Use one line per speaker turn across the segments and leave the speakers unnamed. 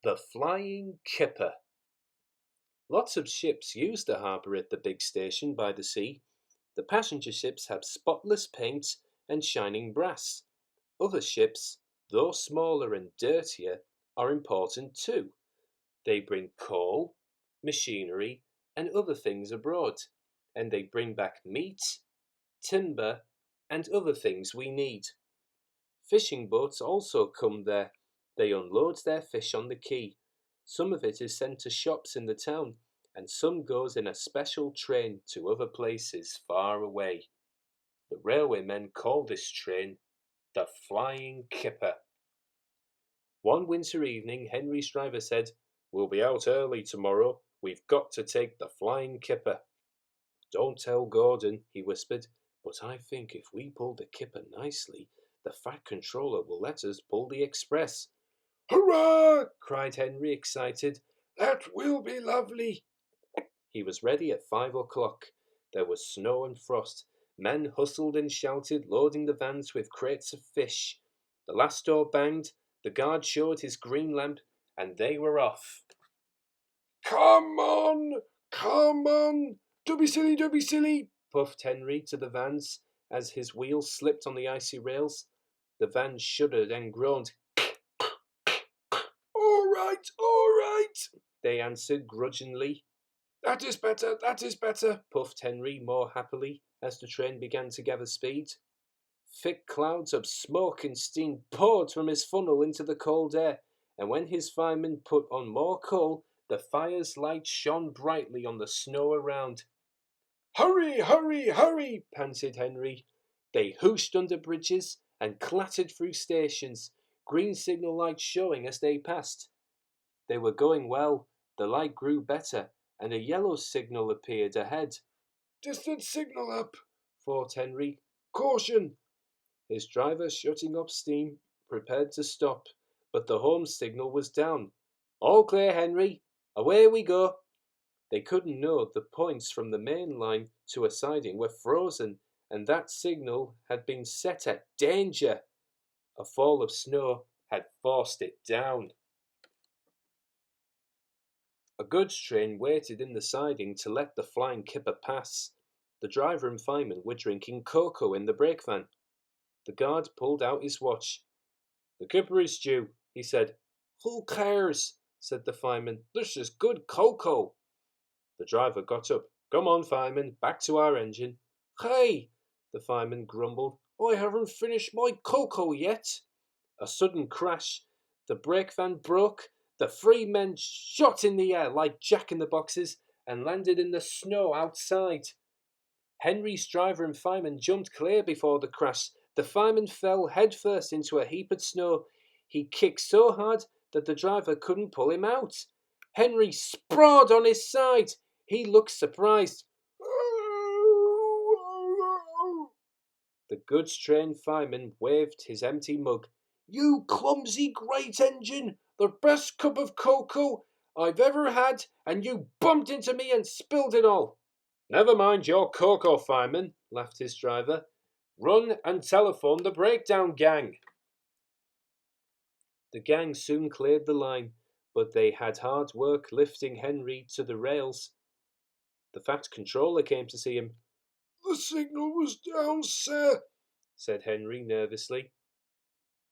The Flying Kipper. Lots of ships use the harbour at the big station by the sea. The passenger ships have spotless paint and shining brass. Other ships, though smaller and dirtier, are important too. They bring coal, machinery, and other things abroad, and they bring back meat, timber, and other things we need. Fishing boats also come there. They unload their fish on the quay. Some of it is sent to shops in the town, and some goes in a special train to other places far away. The railwaymen call this train the Flying Kipper. One winter evening, Henry's driver said, "We'll be out early tomorrow. We've got to take the Flying Kipper." "Don't tell Gordon," he whispered, "but I think if we pull the Kipper nicely, the Fat Controller will let us pull the Express."
"Hurrah!"
cried Henry, excited.
"That will be lovely."
He was ready at 5 o'clock. There was snow and frost. Men hustled and shouted, loading the vans with crates of fish. The last door banged, the guard showed his green lamp, and they were off.
Come on! Come on! Don't be silly,
puffed Henry to the vans as his wheels slipped on the icy rails. The vans shuddered and groaned.
All right,
they answered grudgingly.
That is better,
puffed Henry more happily as the train began to gather speed. Thick clouds of smoke and steam poured from his funnel into the cold air, and when his firemen put on more coal, the fire's light shone brightly on the snow around.
Hurry,
panted Henry. They hooshed under bridges and clattered through stations, green signal lights showing as they passed. They were going well. The light grew better, and a yellow signal appeared ahead.
"Distant signal up,"
thought Henry.
"Caution."
His driver, shutting up steam, prepared to stop, but the home signal was down. "All clear, Henry. Away we go." They couldn't know the points from the main line to a siding were frozen, and that signal had been set at danger. A fall of snow had forced it down. A goods train waited in the siding to let the Flying Kipper pass. The driver and fireman were drinking cocoa in the brake van. The guard pulled out his watch. "The Kipper is due," he said. "Who cares?" said the fireman. "This is good cocoa." The driver got up. "Come on, fireman, back to our engine." "Hey," the fireman grumbled, "I haven't finished my cocoa yet." A sudden crash. The brake van broke. The three men shot in the air like jack-in-the-boxes and landed in the snow outside. Henry's driver and fireman jumped clear before the crash. The fireman fell headfirst into a heap of snow. He kicked so hard that the driver couldn't pull him out. Henry sprawled on his side. He looked surprised. The goods train fireman waved his empty mug. "You clumsy great engine! The best cup of cocoa I've ever had, and you bumped into me and spilled it all." "Never mind your cocoa, fireman," laughed his driver. "Run and telephone the breakdown gang." The gang soon cleared the line, but they had hard work lifting Henry to the rails. The Fat Controller came to see him.
"The signal was down, sir,"
said Henry nervously.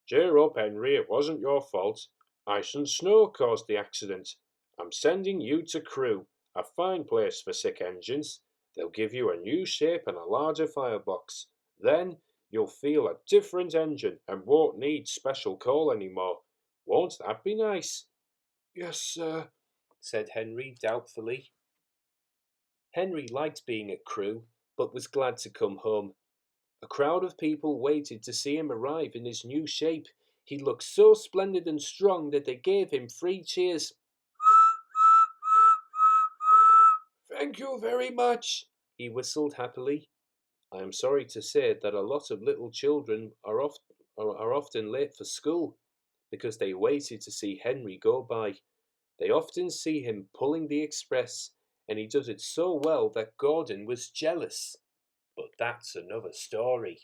"Cheer up, Henry, it wasn't your fault. Ice and snow caused the accident. I'm sending you to Crewe, a fine place for sick engines. They'll give you a new shape and a larger firebox. Then you'll feel a different engine and won't need special coal anymore. Won't that be nice?"
"Yes, sir,"
said Henry doubtfully. Henry liked being at Crewe, but was glad to come home. A crowd of people waited to see him arrive in his new shape. He looked so splendid and strong that they gave him 3 cheers.
"Thank you very much,"
he whistled happily. "I am sorry to say that a lot of little children are often late for school because they waited to see Henry go by. They often see him pulling the express, and he does it so well that Gordon was jealous. But that's another story."